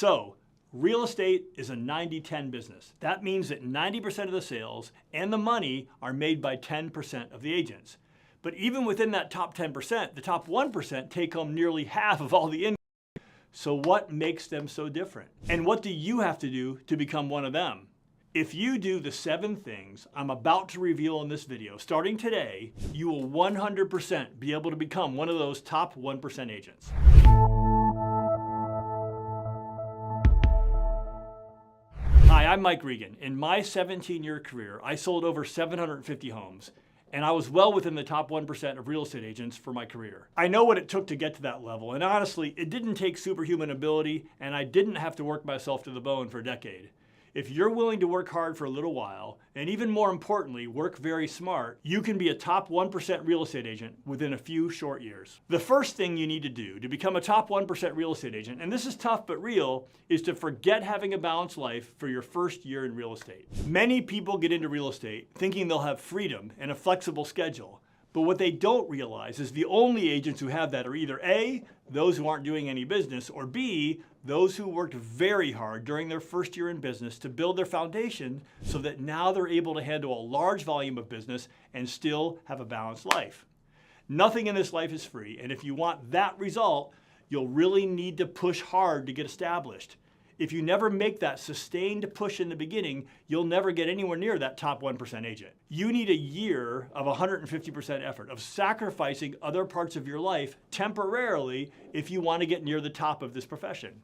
So, real estate is a 90-10 business. That means that 90% of the sales and the money are made by 10% of the agents. But even within that top 10%, the top 1% take home nearly half of all the income. So what makes them so different? And what do you have to do to become one of them? If you do the 7 things I'm about to reveal in this video, starting today, you will 100% be able to become one of those top 1% agents. Hi, I'm Mike Regan. In my 17-year career, I sold over 750 homes, and I was well within the top 1% of real estate agents for my career. I know what it took to get to that level, and honestly, it didn't take superhuman ability, and I didn't have to work myself to the bone for a decade. If you're willing to work hard for a little while, and even more importantly, work very smart, you can be a top 1% real estate agent within a few short years. The first thing you need to do to become a top 1% real estate agent, and this is tough but real, is to forget having a balanced life for your first year in real estate. Many people get into real estate thinking they'll have freedom and a flexible schedule. But what they don't realize is the only agents who have that are either A, those who aren't doing any business, or B, those who worked very hard during their first year in business to build their foundation so that now they're able to handle a large volume of business and still have a balanced life. Nothing in this life is free, and if you want that result, you'll really need to push hard to get established. If you never make that sustained push in the beginning, you'll never get anywhere near that top 1% agent. You need a year of 150% effort, of sacrificing other parts of your life temporarily if you want to get near the top of this profession.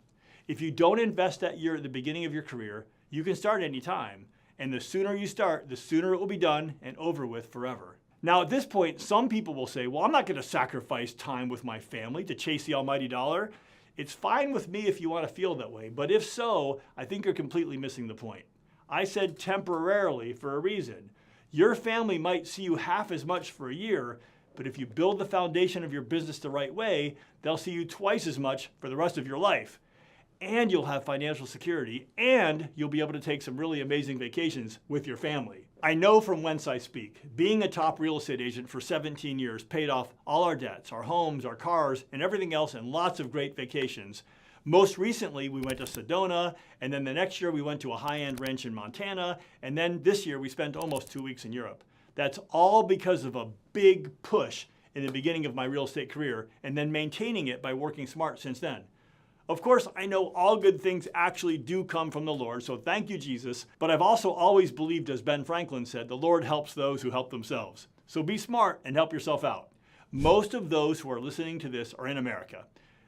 If you don't invest that year at the beginning of your career, you can start any time. And the sooner you start, the sooner it will be done and over with forever. Now at this point, some people will say, well, I'm not going to sacrifice time with my family to chase the almighty dollar. It's fine with me if you want to feel that way, but if so, I think you're completely missing the point. I said temporarily for a reason. Your family might see you half as much for a year, but if you build the foundation of your business the right way, they'll see you twice as much for the rest of your life. And you'll have financial security, and you'll be able to take some really amazing vacations with your family. I know from whence I speak. Being a top real estate agent for 17 years paid off all our debts, our homes, our cars, and everything else, and lots of great vacations. Most recently, we went to Sedona, and then the next year we went to a high-end ranch in Montana, and then this year we spent almost 2 weeks in Europe. That's all because of a big push in the beginning of my real estate career, and then maintaining it by working smart since then. Of course, I know all good things actually do come from the Lord, so thank you, Jesus. But I've also always believed, as Ben Franklin said, the Lord helps those who help themselves. So be smart and help yourself out. Most of those who are listening to this are in America.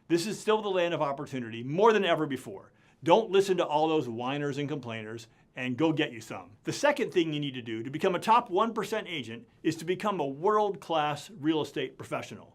This is still the land of opportunity, more than ever before. Don't listen to all those whiners and complainers, and go get you some. The second thing you need to do to become a top 1% agent is to become a world-class real estate professional.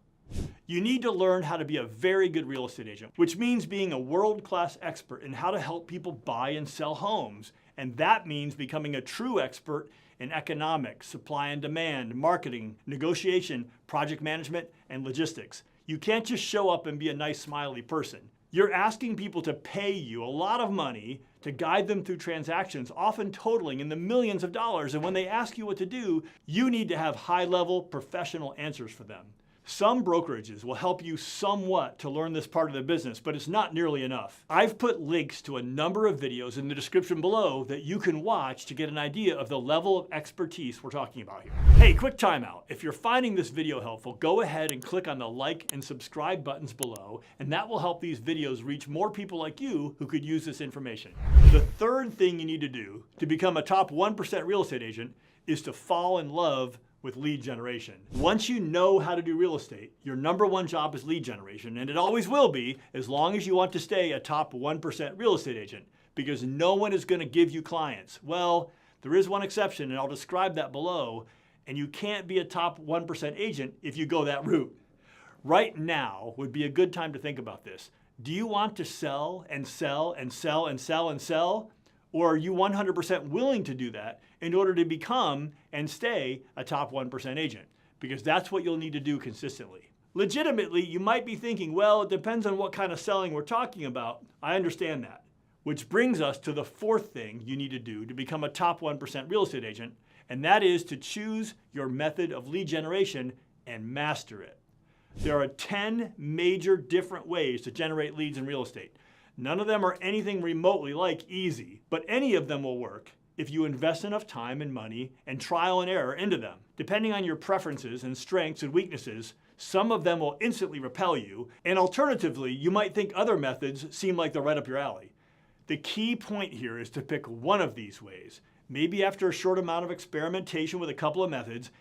You need to learn how to be a very good real estate agent, which means being a world-class expert in how to help people buy and sell homes. And that means becoming a true expert in economics, supply and demand, marketing, negotiation, project management, and logistics. You can't just show up and be a nice, smiley person. You're asking people to pay you a lot of money to guide them through transactions, often totaling in the millions of dollars. And when they ask you what to do, you need to have high-level professional answers for them. Some brokerages will help you somewhat to learn this part of the business, but it's not nearly enough. I've put links to a number of videos in the description below that you can watch to get an idea of the level of expertise we're talking about here. Hey, quick timeout. If you're finding this video helpful, go ahead and click on the like and subscribe buttons below, and that will help these videos reach more people like you who could use this information. The third thing you need to do to become a top 1% real estate agent is to fall in love with lead generation. Once you know how to do real estate, your number one job is lead generation, and it always will be as long as you want to stay a top 1% real estate agent, because no one is going to give you clients. Well, there is one exception, and I'll describe that below, and you can't be a top 1% agent if you go that route. Right now would be a good time to think about this. Do you want to sell and sell and sell and sell and sell? Or are you 100% willing to do that in order to become and stay a top 1% agent? Because that's what you'll need to do consistently. Legitimately, you might be thinking, well, it depends on what kind of selling we're talking about. I understand that. Which brings us to the fourth thing you need to do to become a top 1% real estate agent, and that is to choose your method of lead generation and master it. There are 10 major different ways to generate leads in real estate. None of them are anything remotely like easy, but any of them will work if you invest enough time and money and trial and error into them. Depending on your preferences and strengths and weaknesses, some of them will instantly repel you, and alternatively, you might think other methods seem like they're right up your alley. The key point here is to pick one of these ways, maybe after a short amount of experimentation with a couple of methods,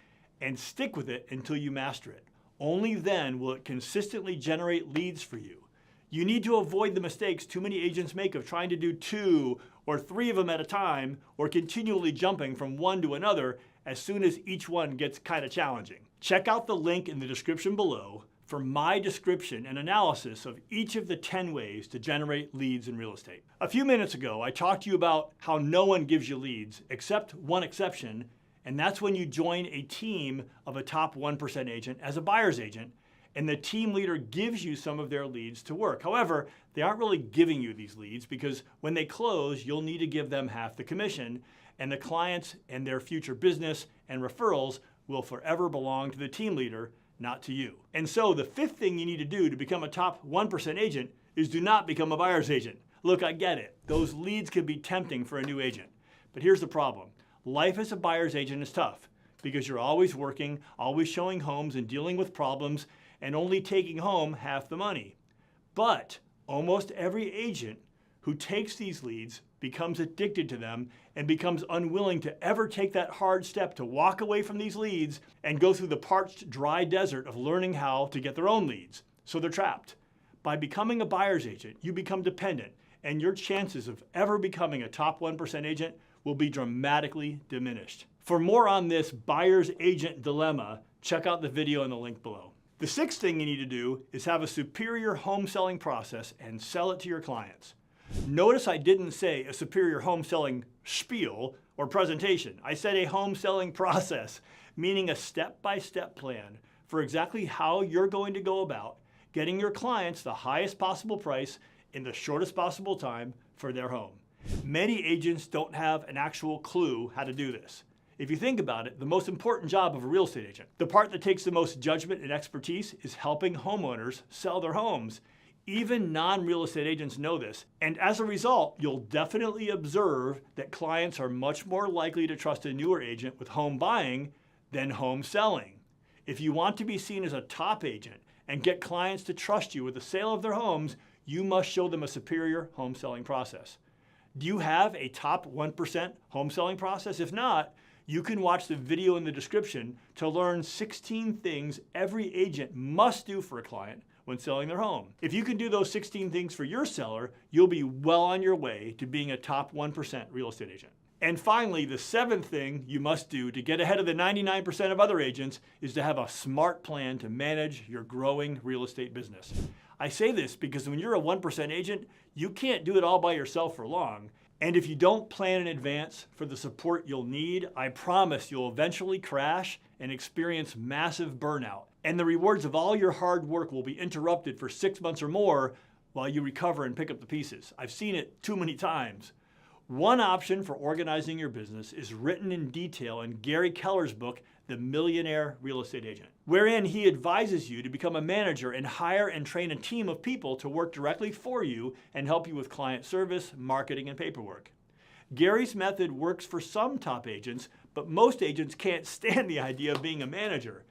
and stick with it until you master it. Only then will it consistently generate leads for you. You need to avoid the mistakes too many agents make of trying to do 2 or 3 of them at a time, or continually jumping from one to another as soon as each one gets kind of challenging. Check out the link in the description below for my description and analysis of each of the 10 ways to generate leads in real estate. A few minutes ago, I talked to you about how no one gives you leads, except one exception, and that's when you join a team of a top 1% agent as a buyer's agent, and the team leader gives you some of their leads to work. However, they aren't really giving you these leads because when they close, you'll need to give them half the commission, and the clients and their future business and referrals will forever belong to the team leader, not to you. And so the 5th thing you need to do to become a top 1% agent is do not become a buyer's agent. Look, I get it. Those leads can be tempting for a new agent. But here's the problem. Life as a buyer's agent is tough because you're always working, always showing homes and dealing with problems, and only taking home half the money. But almost every agent who takes these leads becomes addicted to them and becomes unwilling to ever take that hard step to walk away from these leads and go through the parched, dry desert of learning how to get their own leads. So they're trapped. By becoming a buyer's agent, you become dependent, and your chances of ever becoming a top 1% agent will be dramatically diminished. For more on this buyer's agent dilemma, check out the video in the link below. The 6th thing you need to do is have a superior home selling process and sell it to your clients. Notice I didn't say a superior home selling spiel or presentation. I said a home selling process, meaning a step-by-step plan for exactly how you're going to go about getting your clients the highest possible price in the shortest possible time for their home. Many agents don't have an actual clue how to do this. If you think about it, the most important job of a real estate agent, the part that takes the most judgment and expertise, is helping homeowners sell their homes. Even non-real estate agents know this, and as a result, you'll definitely observe that clients are much more likely to trust a newer agent with home buying than home selling. If you want to be seen as a top agent and get clients to trust you with the sale of their homes, you must show them a superior home selling process. Do you have a top 1% home selling process? If not, you can watch the video in the description to learn 16 things every agent must do for a client when selling their home. If you can do those 16 things for your seller, you'll be well on your way to being a top 1% real estate agent. And finally, the 7th thing you must do to get ahead of the 99% of other agents is to have a smart plan to manage your growing real estate business. I say this because when you're a 1% agent, you can't do it all by yourself for long. And if you don't plan in advance for the support you'll need, I promise you'll eventually crash and experience massive burnout. And the rewards of all your hard work will be interrupted for 6 months or more while you recover and pick up the pieces. I've seen it too many times. One option for organizing your business is written in detail in Gary Keller's book, The Millionaire Real Estate Agent, wherein he advises you to become a manager and hire and train a team of people to work directly for you and help you with client service, marketing, and paperwork. Gary's method works for some top agents, but most agents can't stand the idea of being a manager.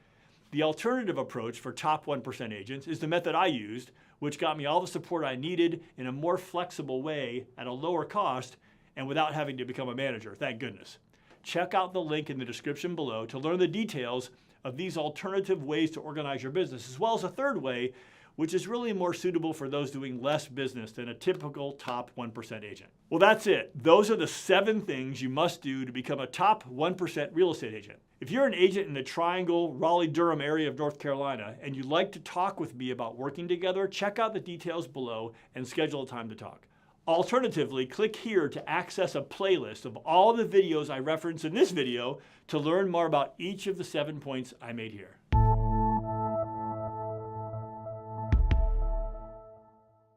The alternative approach for top 1% agents is the method I used, which got me all the support I needed in a more flexible way at a lower cost and without having to become a manager, thank goodness. Check out the link in the description below to learn the details of these alternative ways to organize your business, as well as a 3rd way, which is really more suitable for those doing less business than a typical top 1% agent. Well, that's it. Those are the 7 things you must do to become a top 1% real estate agent. If you're an agent in the Triangle, Raleigh-Durham area of North Carolina, and you'd like to talk with me about working together, check out the details below and schedule a time to talk. Alternatively, click here to access a playlist of all the videos I referenced in this video to learn more about each of the 7 points I made here.